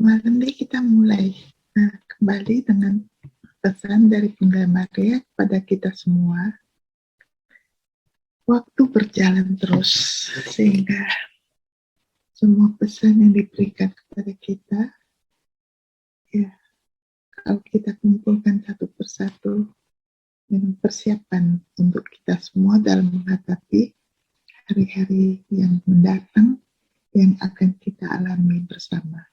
malam ini kita mulai kembali dengan pesan dari Bunda Maria kepada kita semua. Waktu berjalan terus, sehingga semua pesan yang diberikan kepada kita, ya, kalau kita kumpulkan satu persatu dengan persiapan untuk kita semua dalam menghadapi hari-hari yang mendatang yang akan kita alami bersama.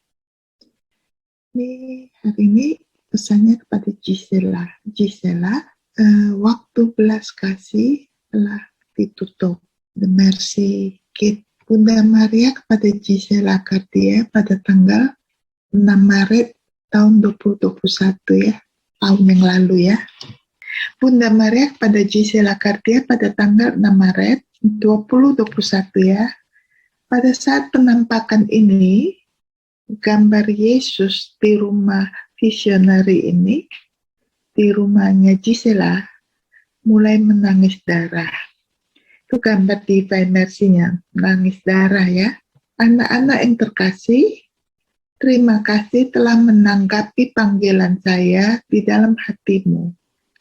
Hari ini pesannya kepada Gisela. Waktu belas kasih telah ditutup. The Mercy Gate. Bunda Maria kepada Gisela Cartier pada tanggal 6 Maret tahun 2021 ya, tahun yang lalu ya. Bunda Maria kepada Gisela Cartier pada tanggal 6 Maret 2021 ya. Pada saat penampakan ini, gambar Yesus di rumah visionary ini, di rumahnya Gisela, mulai menangis darah. Itu gambar Divine Mercy-nya, menangis darah ya. Anak-anak yang terkasih, terima kasih telah menanggapi panggilan saya di dalam hatimu.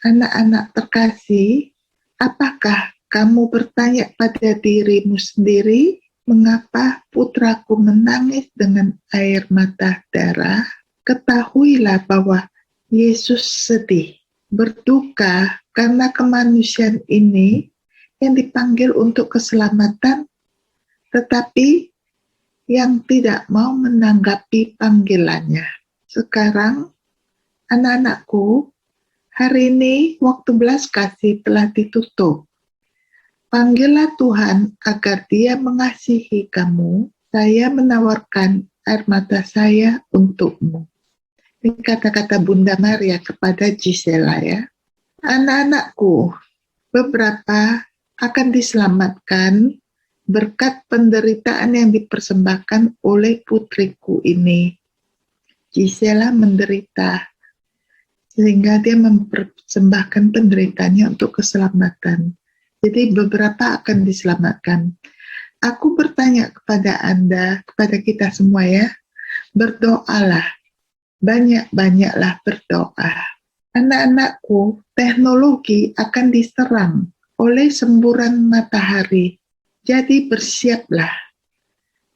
Anak-anak terkasih, apakah kamu bertanya pada dirimu sendiri, mengapa putraku menangis dengan air mata darah? Ketahuilah bahwa Yesus sedih, berduka karena kemanusiaan ini yang dipanggil untuk keselamatan, tetapi yang tidak mau menanggapi panggilannya. Sekarang, anak-anakku, hari ini waktu belas kasih telah ditutup. Panggillah Tuhan agar Dia mengasihi kamu. Saya menawarkan air mata saya untukmu. Ini kata-kata Bunda Maria kepada Gisela ya. Anak-anakku, beberapa akan diselamatkan berkat penderitaan yang dipersembahkan oleh putriku ini. Gisela menderita, sehingga dia mempersembahkan penderitaannya untuk keselamatan. Jadi beberapa akan diselamatkan. Aku bertanya kepada Anda, kepada kita semua ya, berdoalah, banyak-banyaklah berdoa. Anak-anakku, teknologi akan diserang oleh semburan matahari, jadi bersiaplah.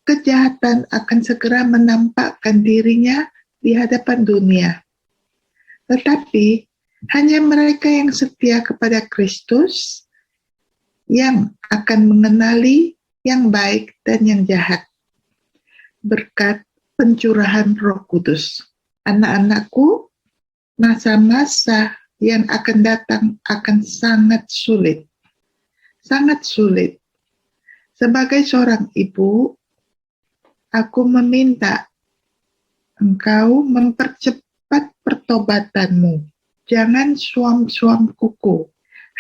Kejahatan akan segera menampakkan dirinya di hadapan dunia. Tetapi hanya mereka yang setia kepada Kristus yang akan mengenali yang baik dan yang jahat berkat pencurahan Roh Kudus. Anak-anakku, masa-masa yang akan datang akan sangat sulit. Sangat sulit. Sebagai seorang ibu, aku meminta engkau mempercepat pertobatanmu. Jangan suam-suam kuku.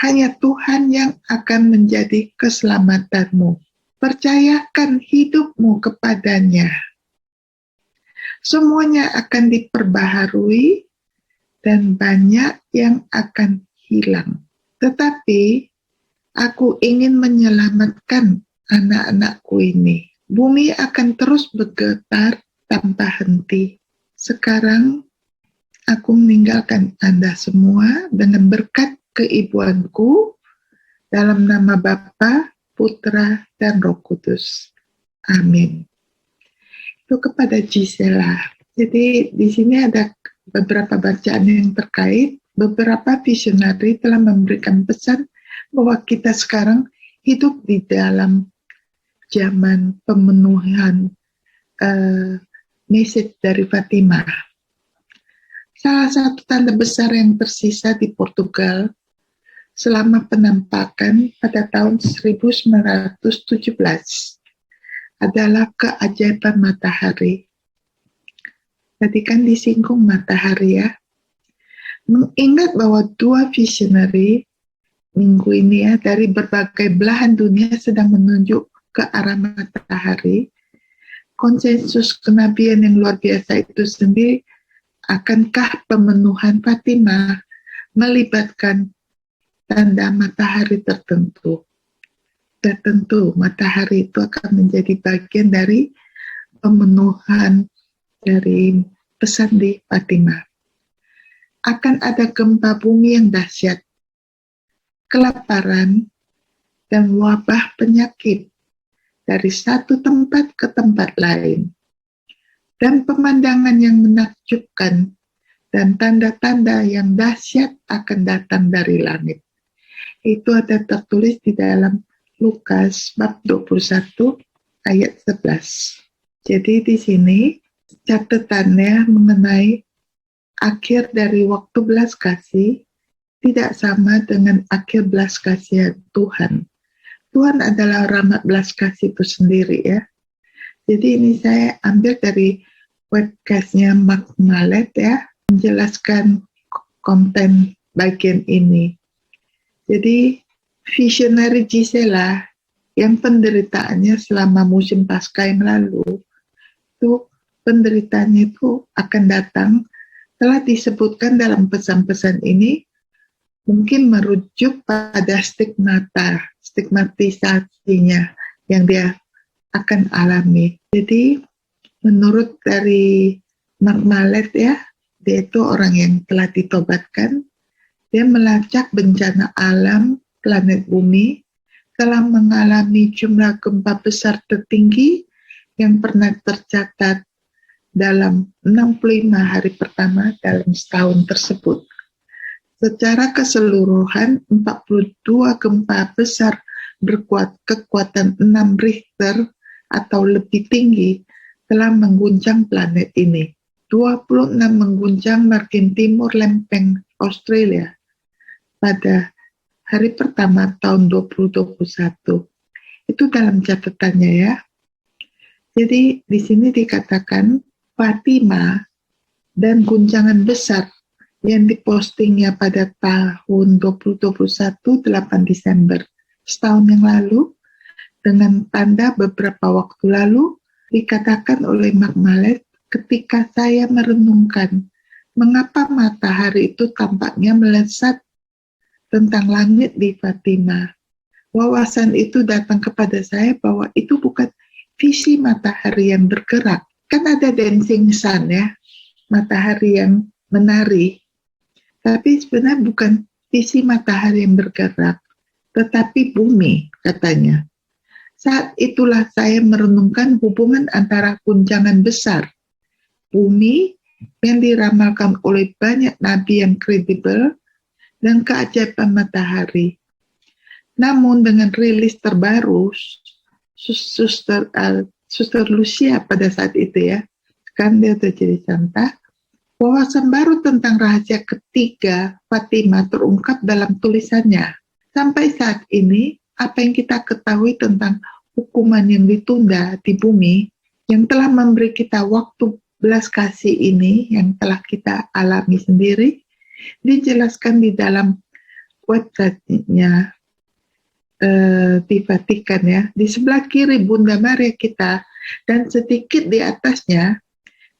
Hanya Tuhan yang akan menjadi keselamatanmu. Percayakan hidupmu kepadanya. Semuanya akan diperbaharui dan banyak yang akan hilang. Tetapi aku ingin menyelamatkan anak-anakku ini. Bumi akan terus bergetar tanpa henti. Sekarang aku meninggalkan Anda semua dengan berkat keibuanku dalam nama Bapa, Putra, dan Roh Kudus. Amin. Itu kepada Gisela. Jadi di sini ada beberapa bacaan yang terkait. Beberapa visionary telah memberikan pesan bahwa kita sekarang hidup di dalam zaman pemenuhan message dari Fatimah. Salah satu tanda besar yang tersisa di Portugal selama penampakan pada tahun 1917 adalah keajaiban matahari. Tadi kan disinggung matahari ya. Mengingat bahwa dua visionary minggu ini ya dari berbagai belahan dunia sedang menunjuk ke arah matahari, konsensus kenabian yang luar biasa itu sendiri, akankah pemenuhan Fatimah melibatkan tanda matahari tertentu? Tertentu matahari itu akan menjadi bagian dari pemenuhan dari pesan di Fatima. Akan ada gempa bumi yang dahsyat, kelaparan, dan wabah penyakit dari satu tempat ke tempat lain, dan pemandangan yang menakjubkan dan tanda-tanda yang dahsyat akan datang dari langit. Itu ada tertulis di dalam Lukas bab 21 ayat 11. Jadi di sini catatannya mengenai akhir dari waktu belas kasih tidak sama dengan akhir belas kasihan Tuhan. Tuhan adalah rahmat belas kasih itu sendiri ya. Jadi ini saya ambil dari webcastnya Mark Mallet ya, menjelaskan konten bagian ini. Jadi visionary Gisela yang penderitaannya selama musim Paskah yang lalu, itu penderitaannya itu akan datang, telah disebutkan dalam pesan-pesan ini, mungkin merujuk pada stigmatisasinya yang dia akan alami. Jadi menurut dari Mark Mallet ya, dia itu orang yang telah ditobatkan, dia melacak bencana alam planet bumi, telah mengalami jumlah gempa besar tertinggi yang pernah tercatat dalam 65 hari pertama dalam setahun tersebut. Secara keseluruhan, 42 gempa besar berkekuatan 6 Richter atau lebih tinggi telah mengguncang planet ini. 26 mengguncang margin timur lempeng Australia pada hari pertama tahun 2021. Itu dalam catatannya ya. Jadi di sini dikatakan Fatima dan guncangan besar yang dipostingnya pada tahun 2021 8 Desember setahun yang lalu dengan tanda beberapa waktu lalu dikatakan oleh Mark Mallet ketika saya merenungkan mengapa matahari itu tampaknya melesat tentang langit di Fatima. Wawasan itu datang kepada saya bahwa itu bukan visi matahari yang bergerak. Kan ada dancing sun ya, matahari yang menari. Tapi sebenarnya bukan visi matahari yang bergerak, tetapi bumi katanya. Saat itulah saya merenungkan hubungan antara guncangan besar bumi yang diramalkan oleh banyak nabi yang kredibel dan keajaiban matahari. Namun dengan rilis terbaru, Suster Lucia pada saat itu ya, kan dia sudah jadi santa, wawasan baru tentang rahasia ketiga Fatima terungkap dalam tulisannya. Sampai saat ini, apa yang kita ketahui tentang hukuman yang ditunda di bumi, yang telah memberi kita waktu belas kasih ini, yang telah kita alami sendiri, dijelaskan di dalam website-nya di Vatikan ya. Di sebelah kiri Bunda Maria kita, dan sedikit di atasnya,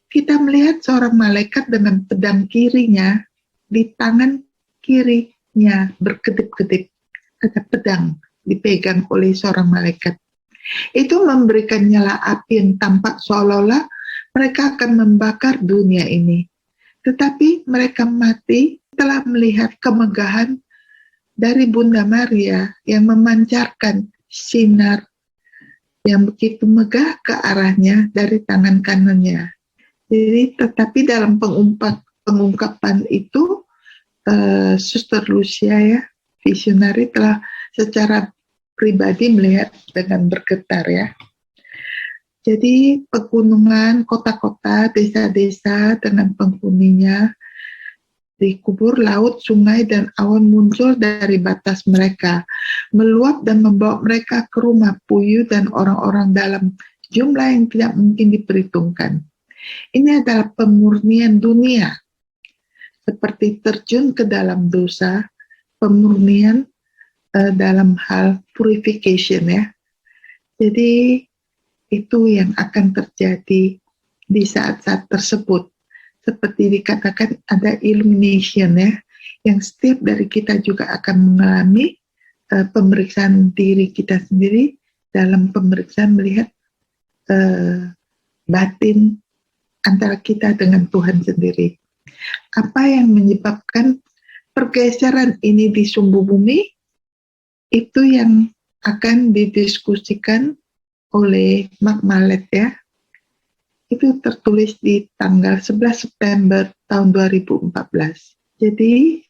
kita melihat seorang malaikat dengan pedang kirinya di tangan kirinya berkedip-kedip. Ada pedang dipegang oleh seorang malaikat. Itu memberikan nyala api yang tampak seolah-olah mereka akan membakar dunia ini. Tetapi mereka mati telah melihat kemegahan dari Bunda Maria yang memancarkan sinar yang begitu megah ke arahnya dari tangan kanannya. Jadi, tetapi dalam pengungkapan itu, Suster Lucia ya, visionari telah secara pribadi melihat dengan bergetar ya. Jadi pegunungan, kota-kota, desa-desa dengan penghuninya, dikubur laut, sungai, dan awan muncul dari batas mereka, meluap dan membawa mereka ke rumah puyuh dan orang-orang dalam jumlah yang tidak mungkin diperhitungkan. Ini adalah pemurnian dunia, seperti terjun ke dalam dosa, pemurnian dalam hal purification ya. Jadi itu yang akan terjadi di saat-saat tersebut. Seperti dikatakan ada illumination ya, yang setiap dari kita juga akan mengalami pemeriksaan diri kita sendiri dalam pemeriksaan melihat batin antara kita dengan Tuhan sendiri. Apa yang menyebabkan pergeseran ini di sumbu bumi? Itu yang akan didiskusikan oleh Mark Mallet ya. Itu tertulis di tanggal 11 September tahun 2014. Jadi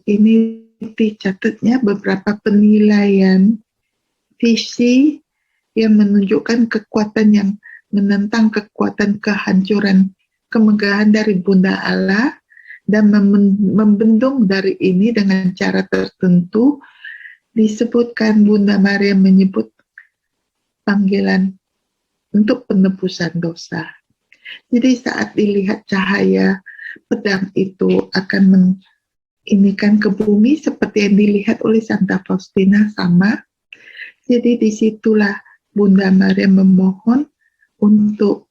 ini dicatatnya beberapa penilaian visi yang menunjukkan kekuatan yang menentang kekuatan kehancuran kemegahan dari Bunda Allah dan membendung dari ini dengan cara tertentu. Disebutkan Bunda Maria menyebut panggilan untuk penebusan dosa. Jadi saat dilihat cahaya pedang itu akan menginikan ke bumi seperti yang dilihat oleh Santa Faustina sama. Jadi disitulah Bunda Maria memohon untuk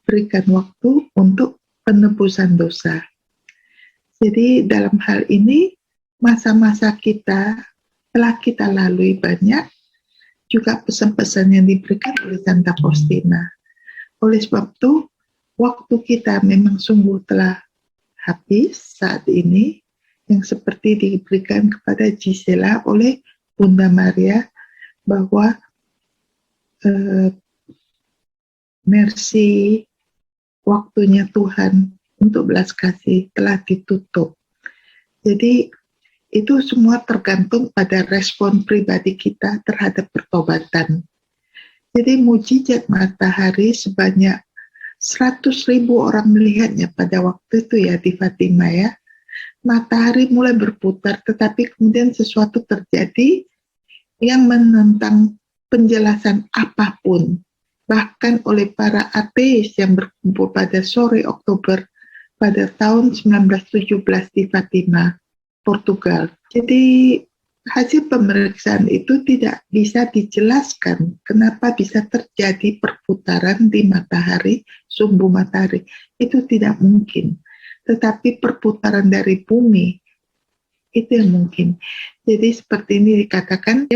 berikan waktu untuk penebusan dosa. Jadi dalam hal ini masa-masa kita telah kita lalui banyak, juga pesan-pesan yang diberikan oleh Santa Faustina. Oleh sebab itu, waktu kita memang sungguh telah habis saat ini, yang seperti diberikan kepada Gisela oleh Bunda Maria, bahwa mercy, waktunya Tuhan untuk belas kasih telah ditutup. Jadi itu semua tergantung pada respon pribadi kita terhadap pertobatan. Jadi mujizat matahari sebanyak 100.000 orang melihatnya pada waktu itu ya di Fatima ya. Matahari mulai berputar, tetapi kemudian sesuatu terjadi yang menentang penjelasan apapun. Bahkan oleh para ateis yang berkumpul pada sore Oktober pada tahun 1917 di Fatima, Portugal. Jadi hasil pemeriksaan itu tidak bisa dijelaskan kenapa bisa terjadi perputaran di matahari, sumbu matahari. Itu tidak mungkin. Tetapi perputaran dari bumi itu yang mungkin. Jadi seperti ini dikatakan,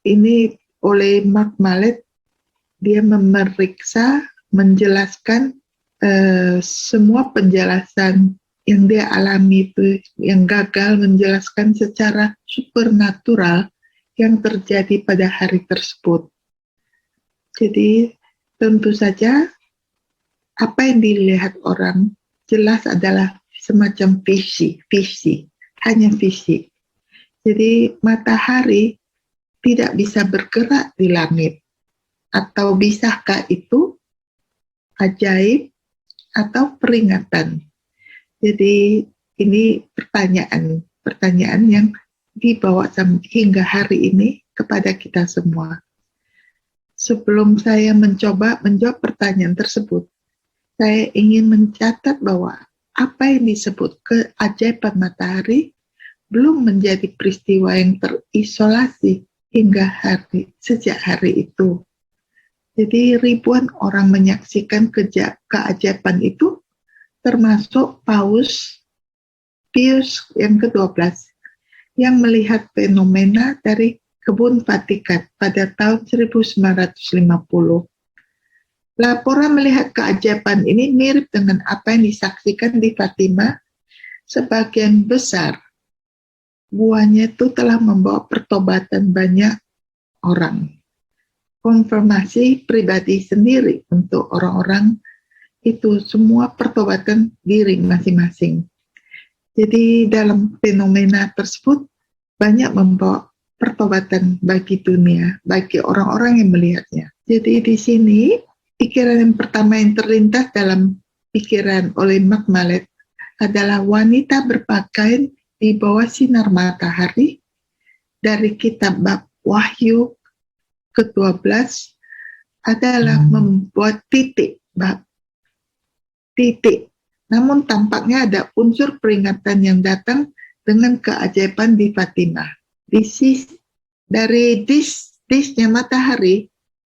ini oleh Mark Mallet, dia memeriksa, menjelaskan semua penjelasan yang dia alami itu, yang gagal menjelaskan secara supernatural yang terjadi pada hari tersebut. Jadi tentu saja apa yang dilihat orang jelas adalah semacam visi, hanya visi. Jadi matahari tidak bisa bergerak di langit. Atau bisakah itu ajaib atau peringatan? Jadi ini pertanyaan yang dibawa hingga hari ini kepada kita semua. Sebelum saya mencoba menjawab pertanyaan tersebut, saya ingin mencatat bahwa apa yang disebut keajaiban matahari belum menjadi peristiwa yang terisolasi hingga sejak hari itu. Jadi ribuan orang menyaksikan keajaiban itu, termasuk Paus Pius yang ke-12 yang melihat fenomena dari kebun Vatikan pada tahun 1950. Laporan melihat keajaiban ini mirip dengan apa yang disaksikan di Fatima. Sebagian besar buahnya itu telah membawa pertobatan banyak orang. Konfirmasi pribadi sendiri untuk orang-orang itu semua pertobatan diri masing-masing. Jadi dalam fenomena tersebut banyak membawa pertobatan bagi dunia, bagi orang-orang yang melihatnya. Jadi di sini pikiran yang pertama yang terlintas dalam pikiran oleh Mark Mallet adalah wanita berpakaian di bawah sinar matahari dari kitab bab Wahyu ke-12 adalah membuat titik. Namun tampaknya ada unsur peringatan yang datang dengan keajaiban di Fatima. Dari disnya matahari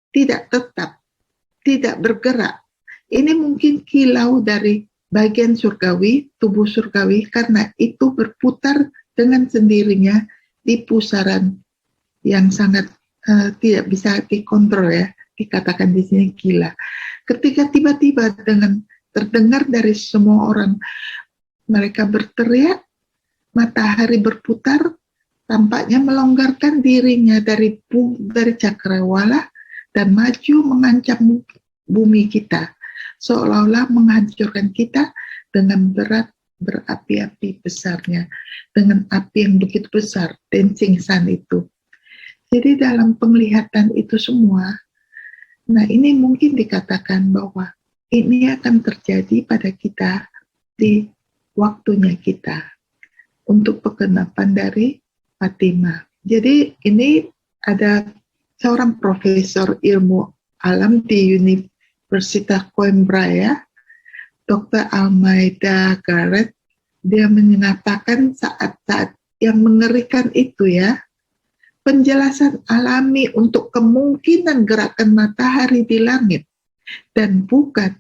tidak tetap, tidak bergerak. Ini mungkin kilau dari bagian surgawi, tubuh surgawi, karena itu berputar dengan sendirinya di pusaran yang sangat tidak bisa dikontrol ya, dikatakan di sini gila. ketika tiba-tiba dengan terdengar dari semua orang, mereka berteriak, matahari berputar, tampaknya melonggarkan dirinya dari cakrawala dan maju mengancam bumi kita, seolah-olah menghancurkan kita dengan berat berapi-api besarnya, dengan api yang begitu besar, dancing sun itu. Jadi dalam penglihatan itu semua, nah ini mungkin dikatakan bahwa ini akan terjadi pada kita di waktunya kita untuk perkenapan dari Fatima. Jadi ini ada seorang profesor ilmu alam di Universitas Coimbra ya, Dr. Almeida Garrett, dia menyatakan saat-saat yang mengerikan itu ya, penjelasan alami untuk kemungkinan gerakan matahari di langit, dan bukan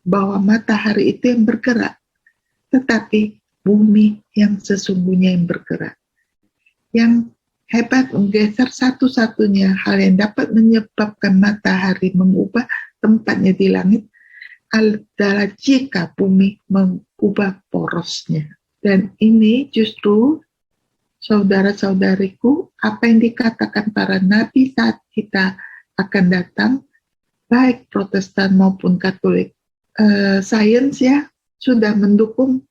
bahwa matahari itu yang bergerak, tetapi bumi yang sesungguhnya yang bergerak. Yang hebat menggeser satu-satunya hal yang dapat menyebabkan matahari mengubah tempatnya di langit adalah jika bumi mengubah porosnya. Dan ini justru, saudara-saudariku, apa yang dikatakan para nabi saat kita akan datang, baik Protestan maupun Katolik. Sains ya sudah mendukung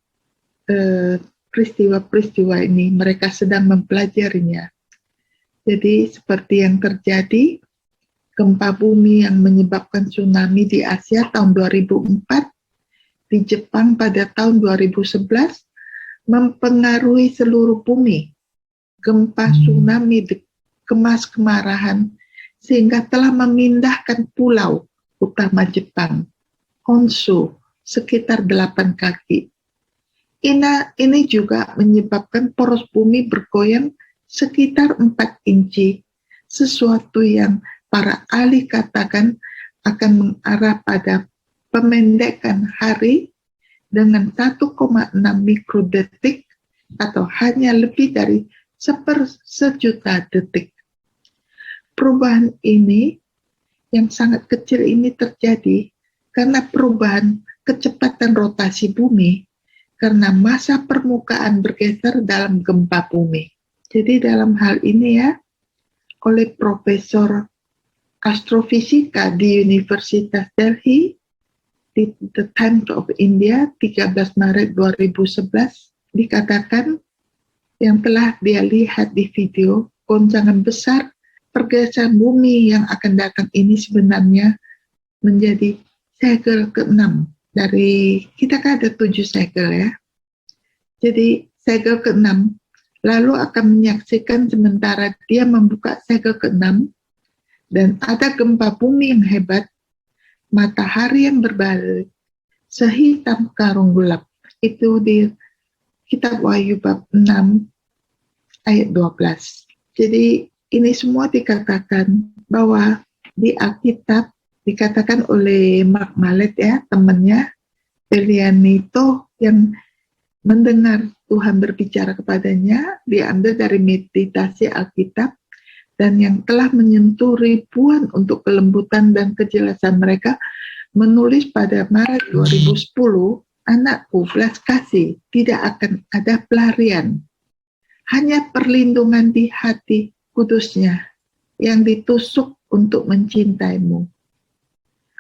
peristiwa-peristiwa ini, mereka sedang mempelajarinya. Jadi seperti yang terjadi, gempa bumi yang menyebabkan tsunami di Asia tahun 2004, di Jepang pada tahun 2011, mempengaruhi seluruh bumi. Gempa tsunami dikemas kemarahan, sehingga telah memindahkan pulau utama Jepang, Honshu, sekitar 8 kaki. Ini juga menyebabkan poros bumi bergoyang sekitar 4 inci, sesuatu yang para ahli katakan akan mengarah pada pemendekan hari dengan 1,6 mikrodetik atau hanya lebih dari sejuta detik. Perubahan ini yang sangat kecil ini terjadi karena perubahan kecepatan rotasi bumi karena massa permukaan bergeser dalam gempa bumi. Jadi dalam hal ini ya, oleh Profesor Astrofisika di Universitas Delhi di The Times of India 13 Maret 2011 dikatakan yang telah dia lihat di video, goncangan besar pergeseran bumi yang akan datang ini sebenarnya menjadi segel ke-6 dari, kita kan ada 7 segel ya. Jadi segel ke-6 lalu akan menyaksikan sementara dia membuka segel ke-6 dan ada gempa bumi yang hebat, matahari yang berbalik sehitam karung gelap. Itu di Kitab Wahyu bab 6 ayat 12. Jadi ini semua dikatakan bahwa di Alkitab dikatakan oleh Mark Mallet ya, temannya Elianito, yang mendengar Tuhan berbicara kepadanya, diambil dari meditasi Alkitab, dan yang telah menyentuh ribuan untuk kelembutan dan kejelasan mereka, menulis pada Maret 2010, anakku, belas kasih, tidak akan ada pelarian, hanya perlindungan di hati kudusnya yang ditusuk untuk mencintaimu.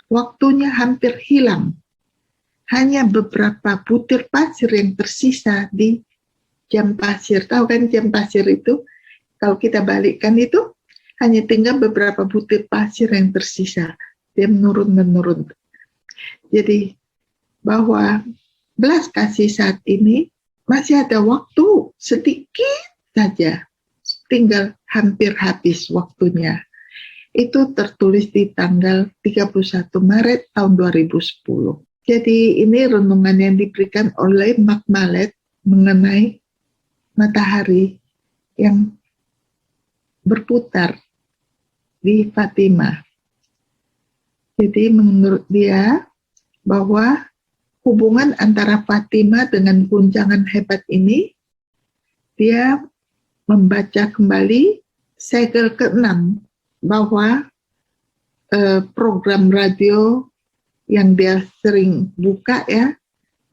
Waktunya hampir hilang. Hanya beberapa butir pasir yang tersisa di jam pasir. Tahu kan jam pasir itu? Kalau kita balikkan itu, hanya tinggal beberapa butir pasir yang tersisa. Dia menurun. Jadi, bahwa belas kasih saat ini masih ada waktu sedikit saja. Tinggal hampir habis waktunya. Itu tertulis di tanggal 31 Maret tahun 2010. Jadi ini renungan yang diberikan oleh Mark Mallet mengenai matahari yang berputar di Fatima. Jadi menurut dia bahwa hubungan antara Fatima dengan guncangan hebat ini, dia membaca kembali segel ke-6 bahwa program radio yang dia sering buka ya,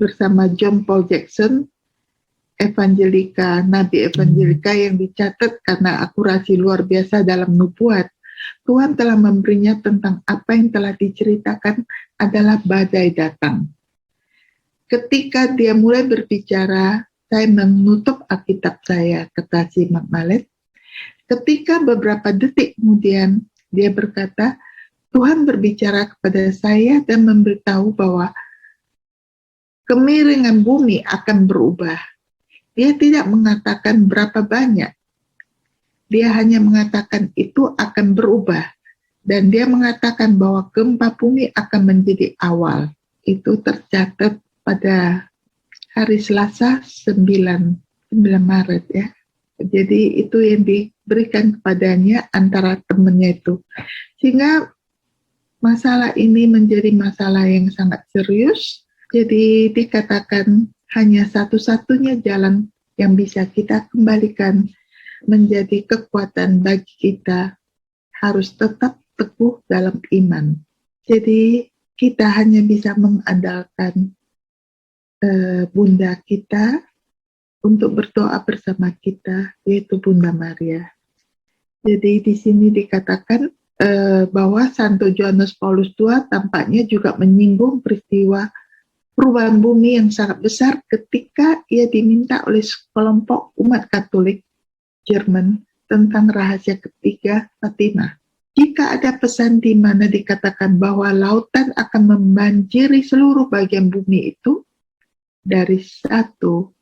bersama John Paul Jackson, Evangelika, Nabi Evangelika yang dicatat karena akurasi luar biasa dalam nubuat. Tuhan telah memberinya tentang apa yang telah diceritakan adalah badai datang. Ketika dia mulai berbicara, saya menutup Alkitab saya, kata si Makmalet. Ketika beberapa detik kemudian, dia berkata, Tuhan berbicara kepada saya dan memberitahu bahwa kemiringan bumi akan berubah. Dia tidak mengatakan berapa banyak. Dia hanya mengatakan itu akan berubah. Dan dia mengatakan bahwa gempa bumi akan menjadi awal. Itu tercatat pada hari Selasa 9 Maret ya. Jadi itu yang diberikan kepadanya antara temannya itu. Sehingga masalah ini menjadi masalah yang sangat serius. Jadi dikatakan hanya satu-satunya jalan yang bisa kita kembalikan menjadi kekuatan bagi kita harus tetap teguh dalam iman. Jadi kita hanya bisa mengandalkan Bunda kita untuk berdoa bersama kita, yaitu Bunda Maria. Jadi di sini dikatakan bahwa Santo Johannes Paulus II tampaknya juga menyinggung peristiwa perubahan bumi yang sangat besar ketika ia diminta oleh sekelompok umat Katolik Jerman tentang rahasia ketiga Fatimah. Jika ada pesan di mana dikatakan bahwa lautan akan membanjiri seluruh bagian bumi itu, dari satu,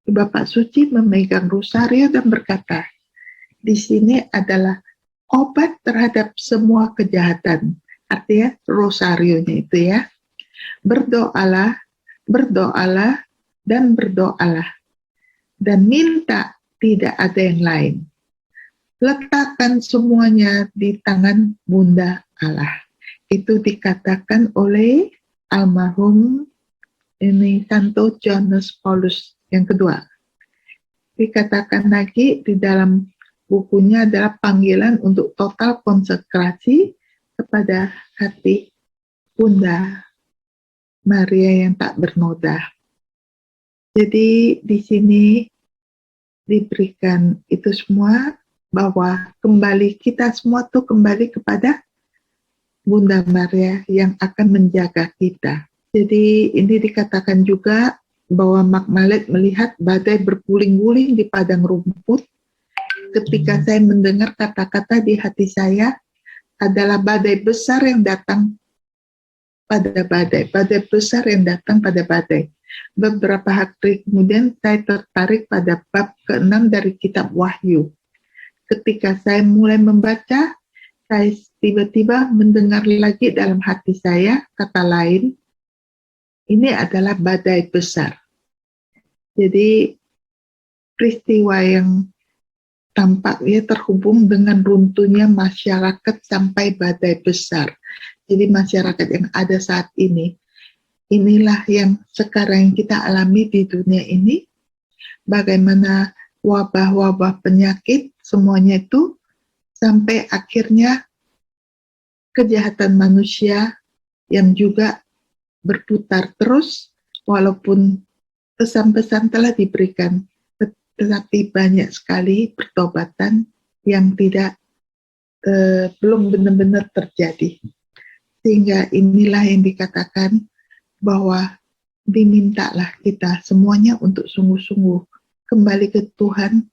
Bapak Suci memegang rosario dan berkata, di sini adalah obat terhadap semua kejahatan. Artinya rosarionya itu ya. Berdoalah, berdoalah, dan berdoalah. Dan minta, tidak ada yang lain. Letakkan semuanya di tangan Bunda Allah. Itu dikatakan oleh almarhum Santo Johannes Paulus yang kedua. Dikatakan lagi di dalam bukunya adalah panggilan untuk total konsekrasi kepada hati Bunda Maria yang tak bernoda. Jadi di sini diberikan itu semua bahwa kembali kita semua tuh kembali kepada Bunda Maria yang akan menjaga kita. Jadi ini dikatakan juga bahwa Makmalet melihat badai berguling-guling di padang rumput. Ketika saya mendengar kata-kata di hati saya adalah badai besar yang datang pada badai, badai besar yang datang pada badai. Beberapa hari kemudian saya tertarik pada bab ke-6 dari kitab Wahyu. Ketika saya mulai membaca, saya tiba-tiba mendengar lagi dalam hati saya kata lain, ini adalah badai besar. Jadi peristiwa yang tampaknya terhubung dengan runtuhnya masyarakat sampai badai besar. Jadi masyarakat yang ada saat ini, inilah yang sekarang kita alami di dunia ini. Bagaimana wabah-wabah penyakit, semuanya itu sampai akhirnya kejahatan manusia yang juga berputar terus, walaupun pesan-pesan telah diberikan, tetapi banyak sekali pertobatan yang tidak belum benar-benar terjadi. Sehingga inilah yang dikatakan bahwa dimintalah kita semuanya untuk sungguh-sungguh kembali ke Tuhan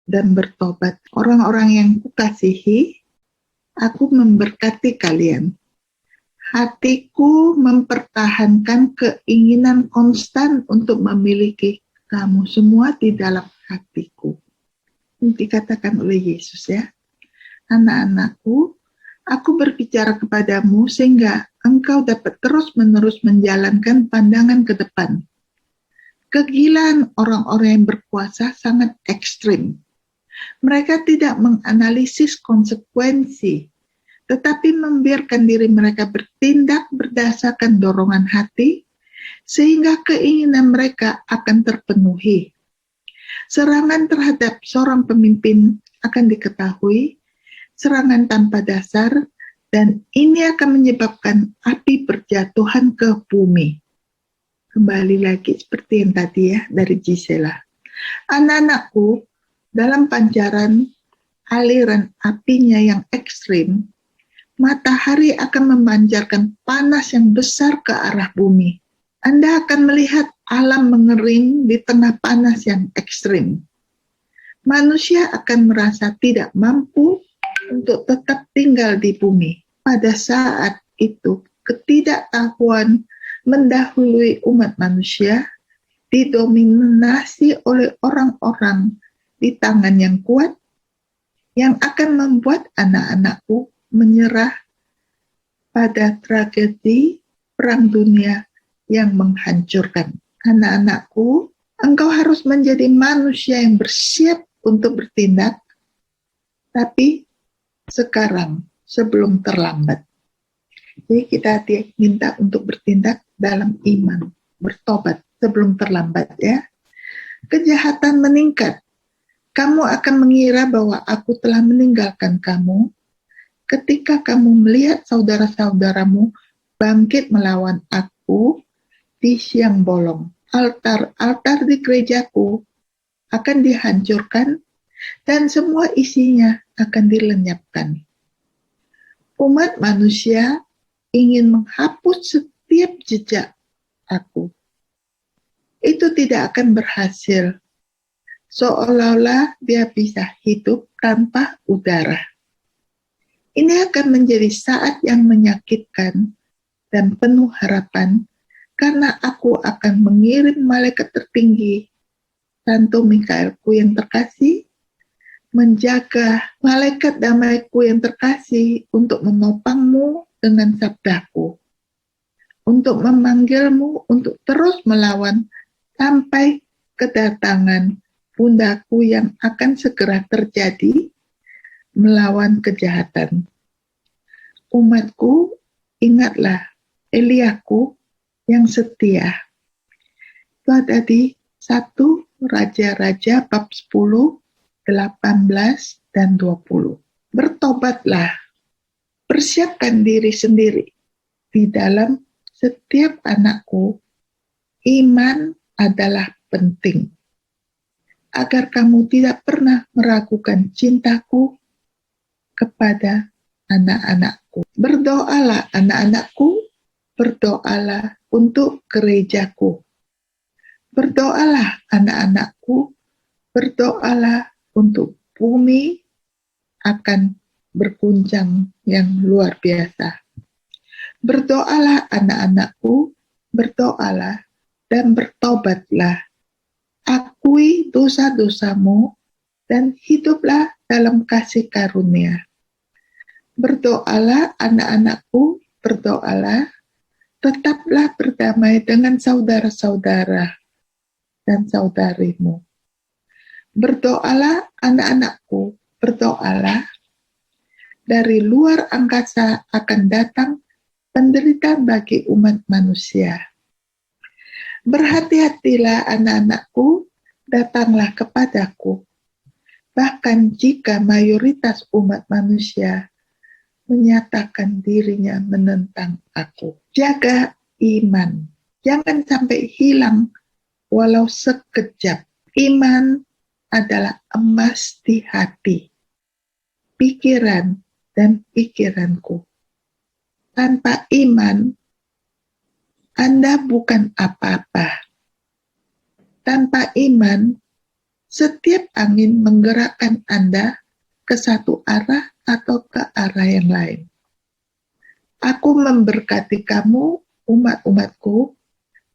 dan bertobat. Orang-orang yang kukasihi, aku memberkati kalian. Hatiku mempertahankan keinginan konstan untuk memiliki kamu semua di dalam hatiku. Ini dikatakan oleh Yesus ya. Anak-anakku, aku berbicara kepadamu sehingga engkau dapat terus-menerus menjalankan pandangan ke depan. Kegilaan orang-orang yang berkuasa sangat ekstrim. Mereka tidak menganalisis konsekuensi, tetapi membiarkan diri mereka bertindak berdasarkan dorongan hati, sehingga keinginan mereka akan terpenuhi. Serangan terhadap seorang pemimpin akan diketahui, serangan tanpa dasar, Dan ini akan menyebabkan api berjatuhan ke bumi. Kembali lagi seperti yang tadi ya dari Gisela. Anak-anakku, dalam pancaran aliran apinya yang ekstrim, matahari akan memancarkan panas yang besar ke arah bumi. Anda akan melihat alam mengering di tengah panas yang ekstrim. Manusia akan merasa tidak mampu untuk tetap tinggal di bumi. Pada saat itu, ketidaktahuan mendahului umat manusia, didominasi oleh orang-orang di tangan yang kuat, yang akan membuat anak-anakku menyerah pada tragedi Perang Dunia yang menghancurkan. Anak-anakku, engkau harus menjadi manusia yang bersiap untuk bertindak, tapi sekarang sebelum terlambat. Jadi kita diminta untuk bertindak dalam iman, bertobat sebelum terlambat ya. Kejahatan meningkat. Kamu akan mengira bahwa aku telah meninggalkan kamu ketika kamu melihat saudara-saudaramu bangkit melawan aku di siang bolong. Altar-altar di gerejaku akan dihancurkan dan semua isinya akan dilenyapkan. Umat manusia ingin menghapus setiap jejak aku. Itu tidak akan berhasil. Seolah-olah dia bisa hidup tanpa udara. Ini akan menjadi saat yang menyakitkan dan penuh harapan karena aku akan mengirim malaikat tertinggi, Santo Mikaelku yang terkasih, menjaga malaikat damaiku yang terkasih untuk menopangmu dengan sabdaku, untuk memanggilmu untuk terus melawan sampai kedatangan bundaku yang akan segera terjadi melawan kejahatan. Umatku, ingatlah Eliaku yang setia. Itu ada di 1 Raja-Raja bab 10, 18 dan 20. Bertobatlah, persiapkan diri sendiri. Di dalam setiap anakku, iman adalah penting. Agar kamu tidak pernah meragukan cintaku kepada anak-anakku. Berdoalah anak-anakku, berdoalah untuk gerejaku. Berdoalah anak-anakku, berdoalah untuk bumi akan berguncang yang luar biasa. Berdoalah anak-anakku, berdoalah dan bertobatlah. Akui dosa-dosamu dan hiduplah dalam kasih karunia. Berdoalah anak-anakku, berdoalah, tetaplah berdamai dengan saudara-saudara dan saudarimu. Berdoalah anak-anakku, berdoalah. Dari luar angkasa akan datang penderitaan bagi umat manusia. Berhati-hatilah anak-anakku, datanglah kepadaku. Bahkan jika mayoritas umat manusia menyatakan dirinya menentang aku. Jaga iman. Jangan sampai hilang walau sekejap. Iman adalah emas di hati, pikiran, dan pikiranku. Tanpa iman, Anda bukan apa-apa. Tanpa iman, setiap angin menggerakkan Anda ke satu arah atau ke arah yang lain. Aku memberkati kamu, umat-umatku.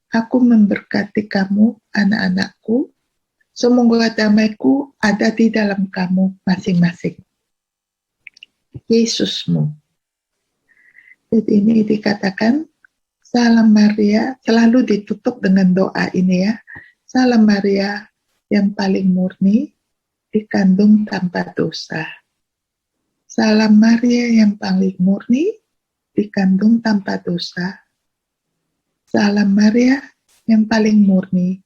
Aku memberkati kamu, anak-anakku. Semoga damaiku ada di dalam kamu masing-masing. Yesusmu. Jadi ini dikatakan, Salam Maria, selalu ditutup dengan doa ini ya. Salam Maria yang paling murni, dikandung tanpa dosa. Salam Maria yang paling murni, dikandung tanpa dosa. Salam Maria yang paling murni,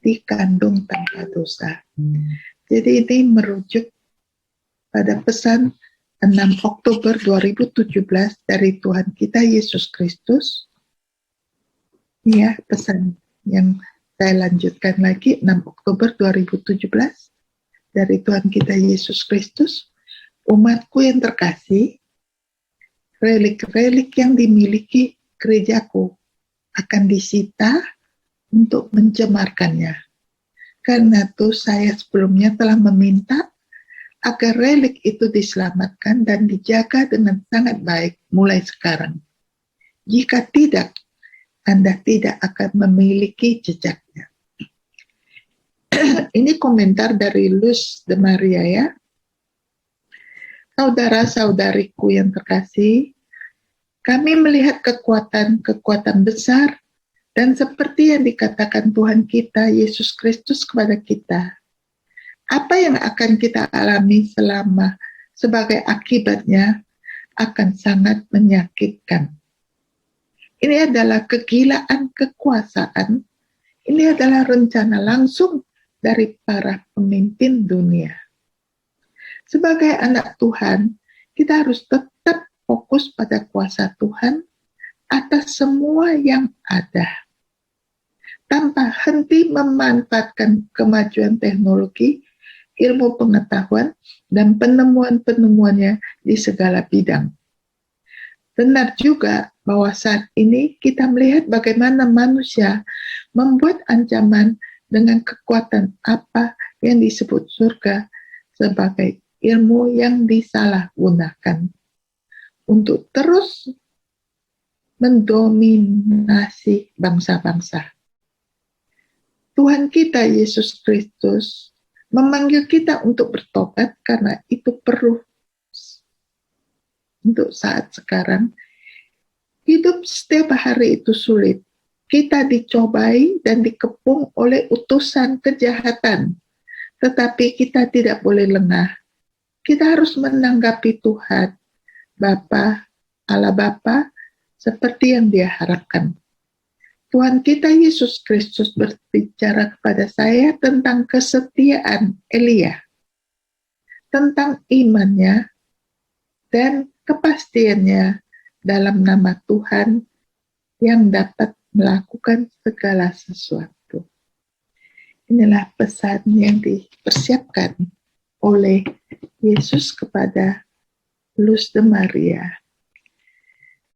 dikandung tanpa dosa. Jadi ini merujuk pada pesan 6 Oktober 2017 dari Tuhan kita Yesus Kristus. Ya, pesan yang saya lanjutkan lagi, 6 Oktober 2017 dari Tuhan kita Yesus Kristus. Umatku yang terkasih, relik-relik yang dimiliki gerejaku akan disita untuk mencemarkannya. Karena itu saya sebelumnya telah meminta agar relik itu diselamatkan dan dijaga dengan sangat baik mulai sekarang. Jika tidak, Anda tidak akan memiliki jejaknya. Ini komentar dari Luz de Maria ya. Saudara-saudariku yang terkasih, kami melihat kekuatan-kekuatan besar dan seperti yang dikatakan Tuhan kita Yesus Kristus kepada kita. Apa yang akan kita alami sebagai akibatnya akan sangat menyakitkan. Ini adalah kegilaan kekuasaan. Ini adalah rencana langsung dari para pemimpin dunia. Sebagai anak Tuhan, kita harus tetap fokus pada kuasa Tuhan atas semua yang ada. Tanpa henti memanfaatkan kemajuan teknologi, ilmu pengetahuan, dan penemuan-penemuannya di segala bidang. Benar juga bahwa saat ini kita melihat bagaimana manusia membuat ancaman dengan kekuatan apa yang disebut surga sebagai ilmu yang disalahgunakan untuk terus mendominasi bangsa-bangsa. Tuhan kita Yesus Kristus memanggil kita untuk bertobat karena itu perlu untuk saat sekarang. Hidup setiap hari itu sulit. Kita dicobai dan dikepung oleh utusan kejahatan. Tetapi kita tidak boleh lengah. Kita harus menanggapi Tuhan, Allah Bapa, seperti yang Dia harapkan. Tuhan kita Yesus Kristus berbicara kepada saya tentang kesetiaan Elia, tentang imannya dan kepastiannya dalam nama Tuhan yang dapat melakukan segala sesuatu. Inilah pesan yang dipersiapkan oleh Yesus kepada Luz de Maria.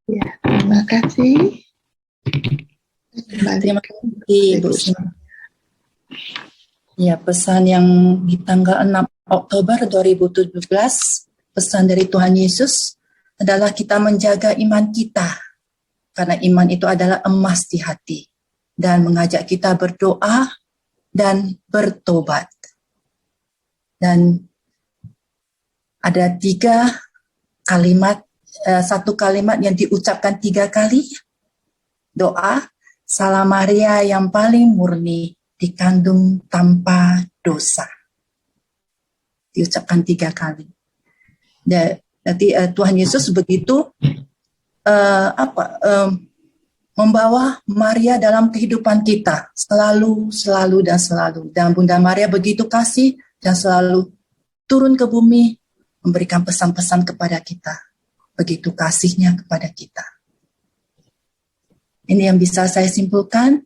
Ya, terima kasih. Terima kasih Bu Sina. Ya, pesan yang di tanggal 6 Oktober 2017, pesan dari Tuhan Yesus adalah kita menjaga iman kita. Karena iman itu adalah emas di hati. Dan mengajak kita berdoa dan bertobat. Dan ada 3 kalimat, satu kalimat yang diucapkan 3 kali. Doa, Salam Maria yang paling murni, dikandung tanpa dosa. Diucapkan 3 kali. Nanti Tuhan Yesus begitu membawa Maria dalam kehidupan kita selalu dan selalu. Dan Bunda Maria begitu kasih dan selalu turun ke bumi memberikan pesan-pesan kepada kita. Begitu kasihnya kepada kita. Ini yang bisa saya simpulkan.